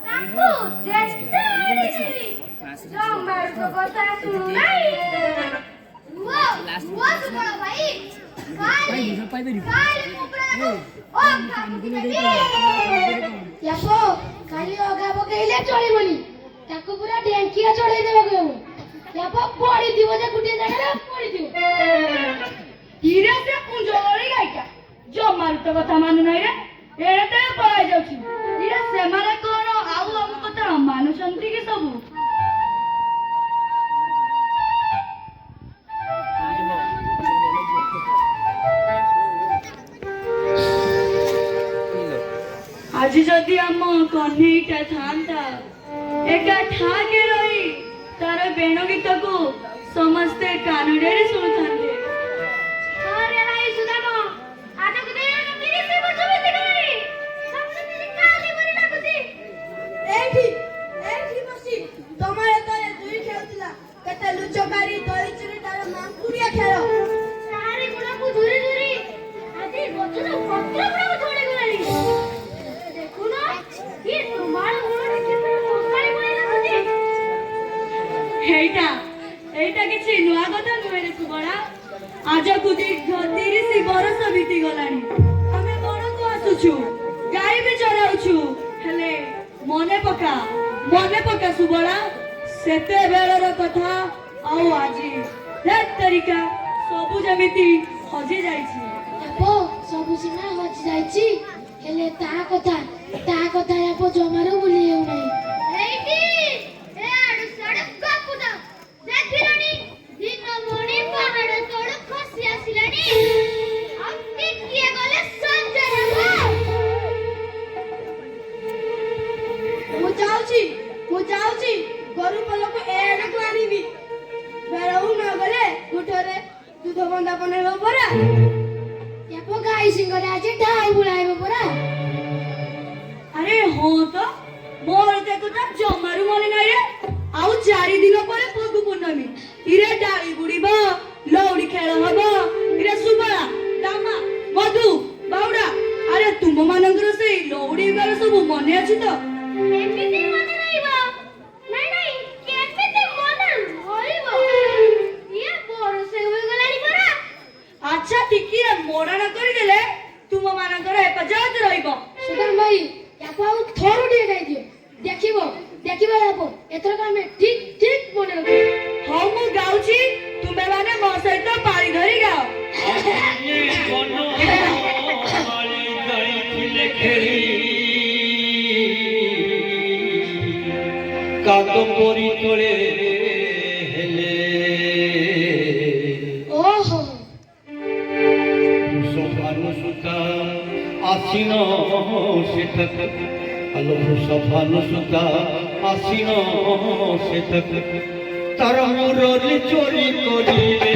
ତାକୁ ଯେତେ ମାରିବି ଜମାରୁ ତ କଥା ଶୁଣୁନାହିଁ। ସୁବଳ ଭାଇ କାଲି ଅଗା ପକେଇଲେ ଚଳିବନି, ତାକୁ ପୁରା ଢେଙ୍କିଆ ଚଢେଇ ଦେବାକୁ ହେବ। ପଡିଥିବ ଯେ ଗୋଟିଏ ଜାଗାରେ ପଡିଥିବ। ଧୀରେ ସେ କୁଞ୍ଜଳି ଗାଇକା ଜମାରୁ ତ କଥା ମାନୁନାହିଁ ରେ, ଏଣେ ତେଣେ ପଳାଇ ଯାଉଛି। ଧୀରେ ସେମାନେ କଣ ଆଉ ଆମ କଥା ମାନୁଛନ୍ତି କି ସବୁ? ଆଜି ଯଦି ଆମ କହ୍ନେଇଟା ଥାନ୍ତା, ଏକା ଠାକେ ରହି ତାର ବେଣ ଗୀତକୁ ସମସ୍ତେ କାନୁଡେରେ ଶୁଣୁଥାନ୍ତେ। ଲୁଚକାରୀ ଦଳି ଚୋରି ତାର ମାଙ୍କୁଡିଆ ଖେଳ ତାରି ଗୁଣକୁ ଧୁରି ଧୁରି ଆଜି ଗଛର ପତ୍ର ଗୁଡାକୁ ଝଡିଗଲାଣି। ଦେଖୁନ କି ତୁମାର ଗୁଣରେ କେତେ ମଶାଳି ପଳେଇ ଲାଗୁଛି। ଏଇଟା କିଛି ନୂଆ କଥା ନୁହେଁ ରେ ସୁବଳା। ଆଜକୁ ଦୀର୍ଘ 30 ବର୍ଷ ବିତିଗଲାଣି ଆମେ ବଣକୁ ଆସୁଛୁ, ଗାଈ ବି ଚରାଉଛୁ। ହେଲେ ମନେ ପକା ସୁବଳା, ସେତେବେଳର କଥା ଆଉ ଆଜି ତରିକା ସବୁ ଯେମିତି ହଜି ଯାଇଛି। ସବୁ ସିନା ହଜି ଯାଇଛି, ହେଲେ ତା କଥା ଜମାରୁ ଭୁଲି ହେଉନାହିଁ। ମୁଁ ଯାଉଛି ଗୋରୁ ପଲକୁ ଏଆଡକୁ ଆଣିବି। ବେଳକୁ ନ ଗଲେ ଗୁଠରେ ଦୁଧ ବନ୍ଧା ବନେଇବ ପରା। ଗାଈ ସିଂହରେ ଆଜି ଢାଇ ବୁଳାଇବ ପରା। ଆରେ ହଁ ତ, ମୋର ଦେଖୁଥା ଜମାରୁ ମନେ ନାହିଁ ରେ। ଆଉ 4 ଦିନ ପରେ ପଦୁ ପୂର୍ଣ୍ଣମୀ। ଇରେ ଡାଳି ବୁଡିବ, ଲଉଡି ଖେଳ ହବ। ଇରେ ସୁବଳା, ଦାମା, ମଧୁ, ବାଉଡା, ଆରେ ତୁମ ମାନଙ୍କର ସେଇ ଲଉଡି ବେଳ ସବୁ ମନେ ଅଛି ତ? କେମିତି ମନେ ରହିବ? ନାଇଁ କେମିତି ମନେ ରହିବ? ଇଏ ବର୍ଷେ ହୋଇଗଲାଣି ପରା। ଆଚ୍ଛା ଟିକିଏ ମୋଡାଣ କରିଦେଲେ ତୁମ ମାନଙ୍କର ହେପାଜତ ରହିବ। ସୁଦାମ ଭାଇ ୟାକୁ ଆଉ ଥରୁଟିଏ ଗାଇଦିଅ। ଦେଖିବ ଏଥରକ ଆମେ ଠିକ ମନେ ରଖିବ। ହଉ ମୁଁ ଗାଉଛି, ତୁମେ ମାନେ ମୋ ସହିତ ପାଳି ଧରି ଗାଅ। କାଦମ୍ବରୀ ତଳେ ହେଲେ ଓହୋ ସଫାନୁ ସୁତା ଆସିନ ସେତକ, ଆଲୋ ସଫାନୁ ସୁତା ଆସିନ ସେତକ, ତାର ମୁରଲି ଚୋରି କରିବେ।